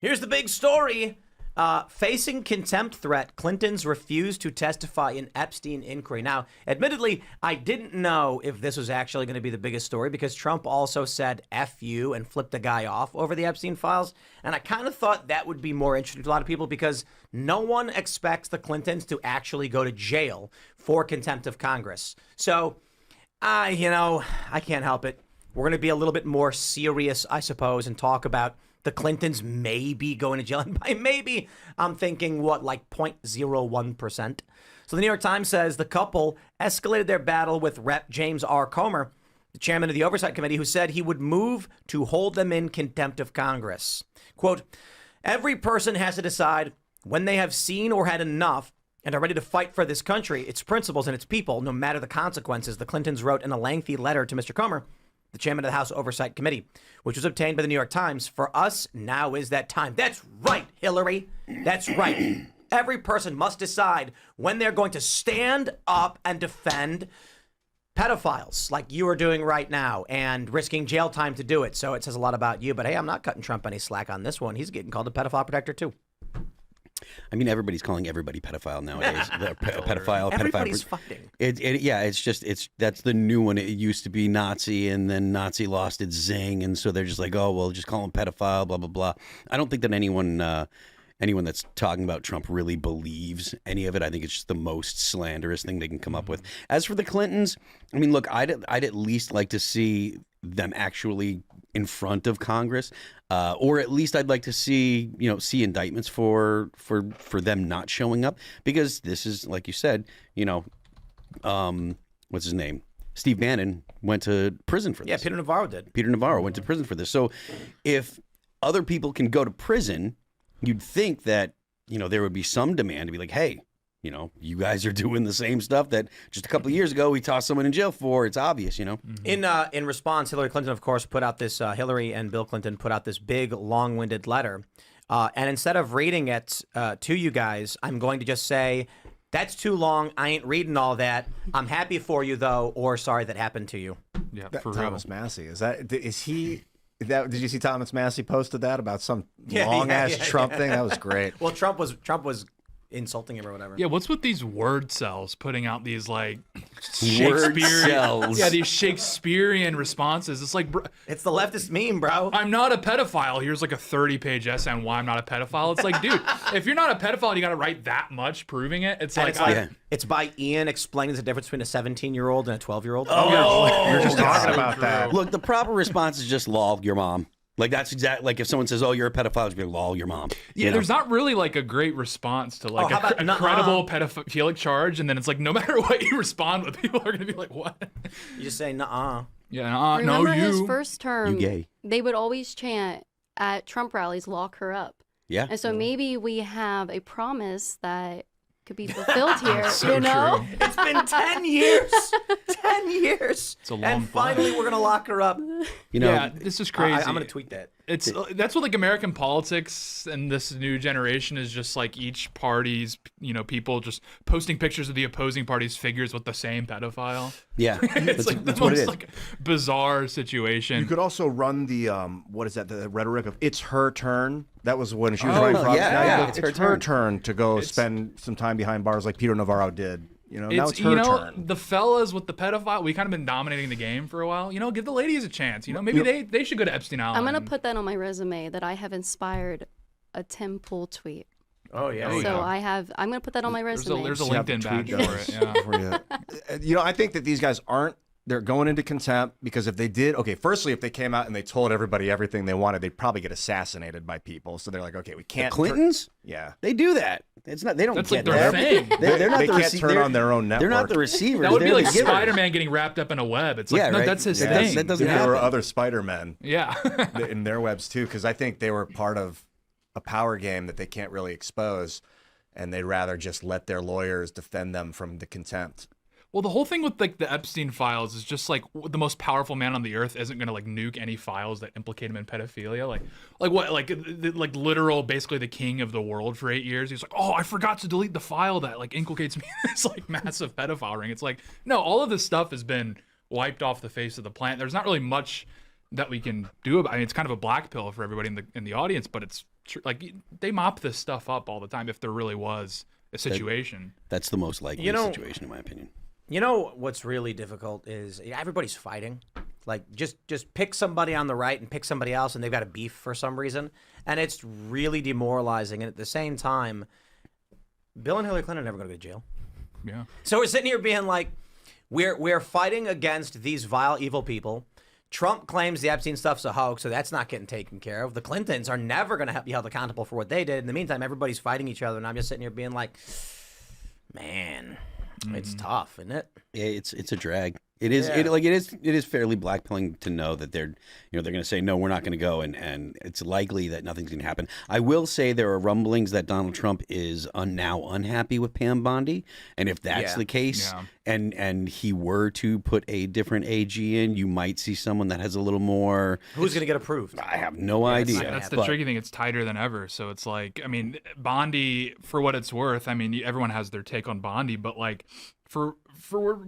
Here's the big story. Facing contempt threat, Clintons refused to testify in Epstein inquiry. Now, admittedly, I didn't know if this was actually going to be the biggest story because Trump also said F you and flipped the guy off over the Epstein files. And I kind of thought that would be more interesting to a lot of people because no one expects the Clintons to actually go to jail for contempt of Congress. So, I can't help it. We're going to be a little bit more serious, I suppose, and talk about the Clintons maybe going to jail. And by maybe, I'm thinking, like 0.01%. So the New York Times says the couple escalated their battle with Rep. James R. Comer, the chairman of the Oversight Committee, who said he would move to hold them in contempt of Congress. Quote, every person has to decide when they have seen or had enough and are ready to fight for this country, its principles, and its people, no matter the consequences, the Clintons wrote in a lengthy letter to Mr. Comer, the chairman of the House Oversight Committee, which was obtained by the New York Times. For us, now is that time. That's right, Hillary. That's right. Every person must decide when they're going to stand up and defend pedophiles like you are doing right now and risking jail time to do it. So it says a lot about you. But hey, I'm not cutting Trump any slack on this one. He's getting called a pedophile protector, too. I mean, everybody's calling everybody pedophile nowadays. Pedophile. Everybody's fucking. That's the new one. It used to be Nazi, and then Nazi lost its zing, and so they're just like, oh, well, just call him pedophile, blah, blah, blah. I don't think that anyone that's talking about Trump really believes any of it. I think it's just the most slanderous thing they can come up with. As for the Clintons, I mean, look, I'd at least like to see them actually in front of Congress, or at least I'd like to see indictments for them not showing up, because this is, like you said, what's his name? Steve Bannon went to prison for this. Yeah, Peter Navarro did. Peter Navarro went to prison for this. So if other people can go to prison, you'd think that, there would be some demand to be like, hey, you guys are doing the same stuff that just a couple of years ago we tossed someone in jail for. It's obvious, Mm-hmm. In response, Hillary Clinton, of course, put out this, Hillary and Bill Clinton put out this big, long-winded letter. And instead of reading it to you guys, I'm going to just say, that's too long. I ain't reading all that. I'm happy for you, though, or sorry that happened to you. Yeah, for Thomas Massey. Is he... Did you see Thomas Massey posted that about some long-ass Trump thing? That was great. Well, Trump was insulting him or whatever. Yeah, what's with these word cells putting out these like Shakespearean, these Shakespearean responses? It's like, it's the leftist meme, bro. I'm not a pedophile. Here's like a 30-page essay on why I'm not a pedophile. It's like, dude, if you're not a pedophile, and you got to write that much proving it. It's it's by Ian explaining the difference between a 17-year-old and a 12-year-old. Oh, you're just talking about that. Look, the proper response is just lol, your mom. Like, that's exactly like if someone says, oh, you're a pedophile, just be like, lol, your mom. Yeah, there's not really like a great response to like a credible pedophilic charge. And then it's like, no matter what you respond with, people are going to be like, what? You just say, nuh-uh. Yeah, no, you. Remember his first term, you gay. They would always chant at Trump rallies, lock her up. Yeah. And so maybe we have a promise that could be fulfilled here, so know? True. It's been 10 years. 10 years. It's a long and finally, we're going to lock her up. Yeah, this is crazy. I'm going to tweet that. That's what like American politics and this new generation is just like each party's, people just posting pictures of the opposing party's figures with the same pedophile. Yeah. It's like the most like bizarre situation. You could also run the, the rhetoric of it's her turn. That was when she was running for It's her turn to go spend some time behind bars like Peter Navarro did. Now it's her turn. The fellas with the pedophile, we kind of been dominating the game for a while. Give the ladies a chance. Maybe they should go to Epstein Island. I'm going to put that on my resume that I have inspired a Tim Pool tweet. Oh, yeah. So I'm going to put that on my resume. There's a LinkedIn badge for it. Yeah. I think that these guys they're going into contempt because if they did, firstly, if they came out and they told everybody everything they wanted, they'd probably get assassinated by people. So they're like, okay, we can't. The Clintons? Yeah. They do that. It's not. They don't That's get like their that. thing. They're not they the can't turn on their own network. They're not the receivers. That would be They're like the givers. Spider-Man getting wrapped up in a web. It's like, no, that's his thing. That doesn't There happen. were other Spider-Men Yeah. in their webs too, because I think they were part of a power game that they can't really expose, and they'd rather just let their lawyers defend them from the contempt. Well, the whole thing with like the Epstein files is just like the most powerful man on the earth isn't going to like nuke any files that implicate him in pedophilia. Like literal, basically the king of the world for 8 years. He's like, oh, I forgot to delete the file that like inculcates me in this like massive pedophile ring. It's like, no, all of this stuff has been wiped off the face of the planet. There's not really much that we can do about it. I mean, it's kind of a black pill for everybody in the audience, but it's like they mop this stuff up all the time if there really was a situation. That's the most likely situation, in my opinion. You know what's really difficult is everybody's fighting. Like just pick somebody on the right and pick somebody else, and they've got a beef for some reason, and it's really demoralizing. And at the same time, Bill and Hillary Clinton are never going to go to jail. Yeah. So we're sitting here being like, we're fighting against these vile, evil people. Trump claims the Epstein stuff's a hoax, so that's not getting taken care of. The Clintons are never going to be held accountable for what they did. In the meantime, everybody's fighting each other, and I'm just sitting here being like, man, it's tough, isn't it? Yeah, it's a drag. It is. Yeah. It is fairly blackpilling to know that they're going to say no, we're not going to go, and it's likely that nothing's going to happen. I will say there are rumblings that Donald Trump is now unhappy with Pam Bondi, and if that's the case, and he were to put a different AG in, you might see someone that has a little more. Who's going to get approved? I have no idea. That's the tricky thing. It's tighter than ever. So it's like, I mean, Bondi, for what it's worth, I mean, everyone has their take on Bondi, but like for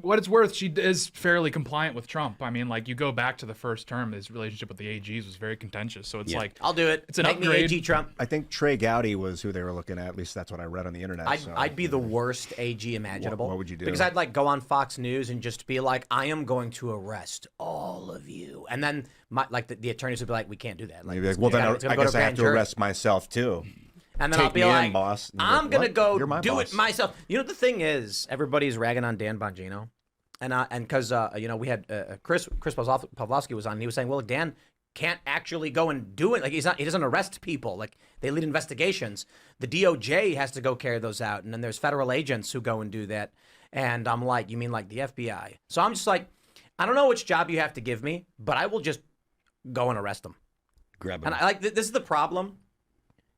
what it's worth, she is fairly compliant with Trump. I mean, like, you go back to the first term, his relationship with the AGs was very contentious. So it's like, I'll do it. It's an Make upgrade. me AG Trump. I think Trey Gowdy was who they were looking at. At least that's what I read on the internet. I'd be the worst AG imaginable. What would you do? Because I'd like go on Fox News and just be like, I am going to arrest all of you, and then the attorneys would be like, we can't do that. Like, You'd be like, well, then I guess I have to arrest myself too. And then Take I'll be me like, in, boss. And you're I'm like, gonna what? go You're my do boss. it myself. You know, the thing is, everybody's ragging on Dan Bongino, and because we had Chris Pavlovsky was on, and he was saying, well, Dan can't actually go and do it. Like, he doesn't arrest people. Like, they lead investigations. The DOJ has to go carry those out, and then there's federal agents who go and do that. And I'm like, you mean like the FBI? So I'm just like, I don't know which job you have to give me, but I will just go and arrest them. Grab And this is the problem.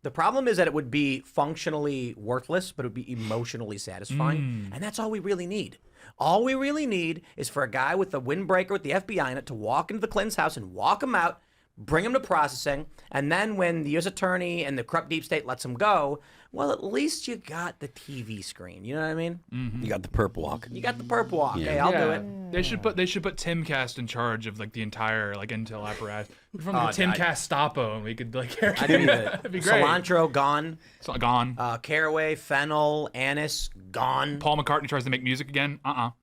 The problem is that it would be functionally worthless, but it would be emotionally satisfying. And that's all we really need. All we really need is for a guy with a windbreaker with the FBI in it to walk into the Clinton's house and walk him out, bring him to processing, and then when the U.S. attorney and the corrupt deep state lets him go, well, at least you got the TV screen. You know what I mean? You got the perp walk. You got the perp walk. Yeah. Hey, I'll do it. They should put Timcast in charge of like the entire like intel apparatus. From the Timcast Stapo, and we could like that'd be great. Cilantro gone. It's gone. Caraway, fennel, anise gone. Paul McCartney tries to make music again.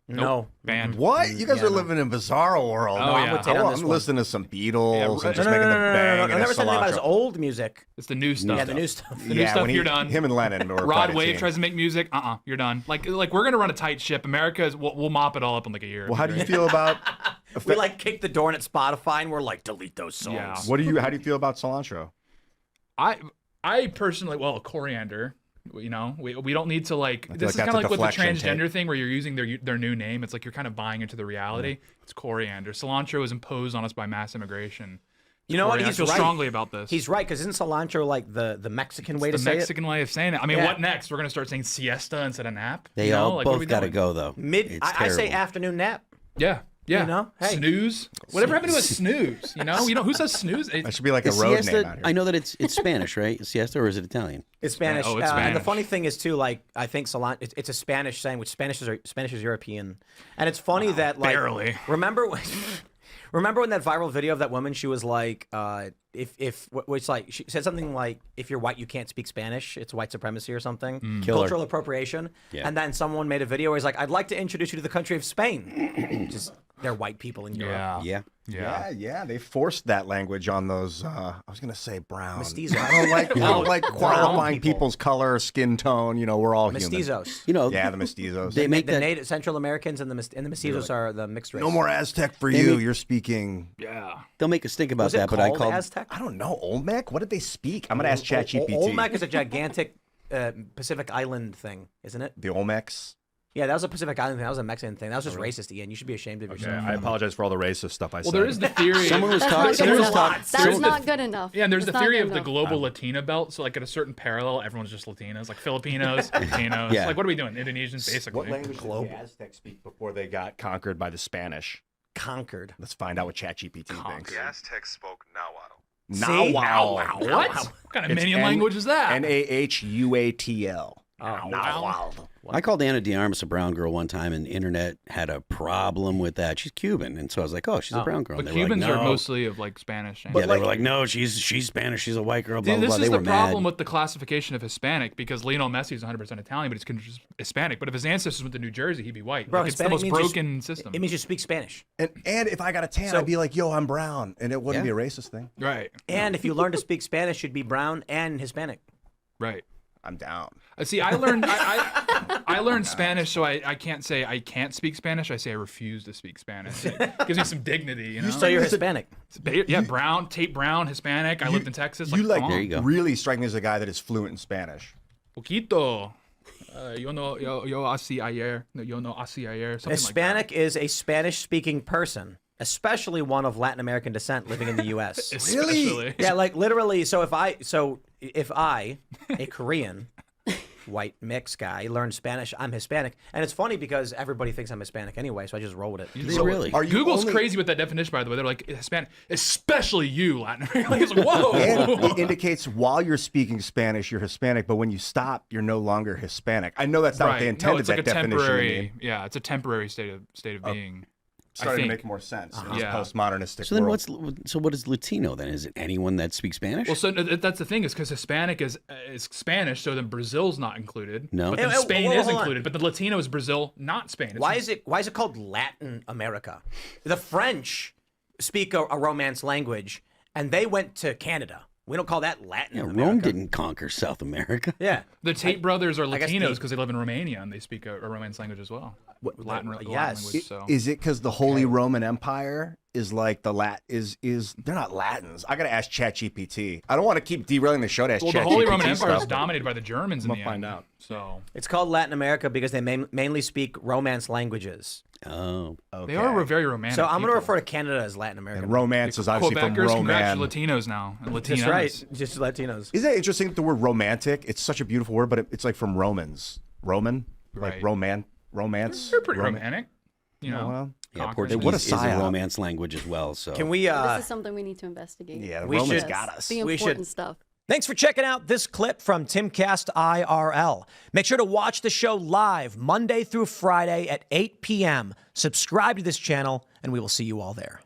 No. Banned. What? You guys are living in a bizarre world. Oh, yeah. I'm listening to some Beatles and just making the bang. I never said anything about his old music. It's the new stuff. Yeah, the new stuff. The new stuff, you're done. Him and Lennon. Or Rod Wave tries to make music. You're done. Like we're gonna run a tight ship. America we'll mop it all up in like a year. Well, how do you feel about? We like kick the door in at Spotify and we're like, delete those songs. Yeah. How do you feel about cilantro? I personally, coriander. You know, we don't need to like. This is like kind of that's like a with the deflection transgender thing where you're using their new name. It's like you're kind of buying into the reality. It's coriander. Cilantro is imposed on us by mass immigration. You know what? I He's feel right. strongly about this. He's right, because isn't cilantro like the Mexican way to the say Mexican way of saying it. I mean, Yeah. what next? We're gonna start saying siesta instead of nap. They you know? all Like, what are we both got to doing? go though. it? I say afternoon nap. Yeah. You know? Hey. Snooze. Whatever happened to a snooze? You know who says snooze? That should be like a Is road siesta, name out here. I know that it's Spanish, right? Siesta, or is it Italian? It's Spanish. Oh, it's And the Spanish. funny thing is too, like, I think cilantro. It's a Spanish saying, which Spanish is European, and it's funny that like barely. remember when that viral video of that woman? She was like, which like she said something like, if you're white, you can't speak Spanish. It's white supremacy or something. Killer. Cultural appropriation. Yeah. And then someone made a video where he's like, I'd like to introduce you to the country of Spain. Just they're white people in Europe. Yeah. Yeah, they forced that language on those. I was gonna say brown. Mestizos. I don't like qualifying people. people's color, skin tone. You know, we're all human. Mestizos. You know, Yeah, the mestizos. they make The that. native Central Americans and the mestizos are the mixed race. No more Aztec for They you. make- You're speaking. Yeah. They'll make a stink about Was it that, but called I called. Aztec? I don't know. Olmec. What did they speak? I'm gonna ask ChatGPT. Olmec is a gigantic Pacific Island thing, isn't it? The Olmecs. Yeah, that was a Pacific Island thing. That was a Mexican thing. That was just racist, Ian. You should be ashamed of yourself. I apologize for all the racist stuff I said. Well, there is the theory. Someone was That's talking. not good Someone was enough. talking. That's not good enough. Yeah, and there's That's the not theory good of the enough. global Latina belt. So like at a certain parallel, everyone's just Latinos, like Filipinos, Latinos. Yeah. Like what are we doing? Indonesians, basically. What language did the Aztecs speak before they got conquered by the Spanish? Conquered. Let's find out what ChatGPT thinks. The Aztecs spoke Nahuatl. See? Nahuatl. What? What kind of minion language is that? Nahuatl. I called Anna de Armas a brown girl one time, and the internet had a problem with that. She's Cuban, and so I was like, "Oh, she's a brown girl." But And they were Cubans like, are "No." mostly of like Spanish. Yeah, they were like, "No, she's Spanish. She's a white girl." Blah, blah, This blah. is They the were problem mad. with the classification of Hispanic, because Lionel Messi is 100% Italian, but he's Hispanic. But if his ancestors went to New Jersey, he'd be white. Bro, Like, it's the Hispanic most means broken system. It means you speak Spanish. And if I got a tan, I'd be like, yo, I'm brown. And it wouldn't be a racist thing. Right. And if you learn to speak Spanish, you'd be brown and Hispanic. Right. I'm down. See, I learned I learned Spanish, so I can't say I can't speak Spanish. I say I refuse to speak Spanish. It gives me some dignity, you know. So you're Hispanic. Yeah, brown, Tate Brown, Hispanic. I lived in Texas. You come on. There you go. really strike me as a guy that is fluent in Spanish. Poquito. Yo no así ayer. No, yo no así ayer. Something Hispanic like is a Spanish-speaking person, especially one of Latin American descent living in the U.S. that. Especially. Yeah, like literally. So if I, a Korean, white mix guy, learn Spanish, I'm Hispanic, and it's funny because everybody thinks I'm Hispanic anyway, so I just roll with it. So really? Are you Google's only- crazy with that definition, by the way. They're like Hispanic, especially you, Latin American. It's like, whoa. And it indicates while you're speaking Spanish, you're Hispanic, but when you stop, you're no longer Hispanic. I know that's not what they intended No, it's like a that definition to temporary. mean. Yeah, it's a temporary state of being. Starting to think. make more sense in Yeah. this postmodernistic So then, world. what is Latino then? Is it anyone that speaks Spanish? Well, so that's the thing, is because Hispanic is Spanish, so then Brazil's not included. No. But then Hey, hey, Spain hold is on. included. But the Latino is Brazil, not Spain. Why is it called Latin America? The French speak a Romance language, and they went to Canada. We don't call that Latin yeah, America. Rome didn't conquer South America. Yeah. The Tate brothers are guess Latinos the- because they live in Romania and they speak a Romance language as well. Latin yes. language. So. Is it because the Holy Roman Empire is like the is they're not Latins? I gotta ask ChatGPT. I don't want to keep derailing the show to ask Well, ChatGPT the Holy Roman Empire stuff. is dominated by the Germans in I'm the gonna end. find out. So It's called Latin America because they mainly speak Romance languages. Oh, they are very romantic. So I'm going to people. refer to Canada as Latin America. And romance is obviously from Quebecers, congrats Roman. to Latinos now and Latinas. That's right. Just Latinos. Isn't it interesting that the word romantic? It's such a beautiful word, but it's like from Romans. Roman, like Right. romance. They're pretty romantic. You know. well, yeah, conquering Portuguese What a is a psyop. romance language as well. So Can we This is something we need to investigate. Yeah, the We Romans should- got us. The We important should- stuff. Thanks for checking out this clip from Timcast IRL. Make sure to watch the show live Monday through Friday at 8 p.m. Subscribe to this channel, and we will see you all there.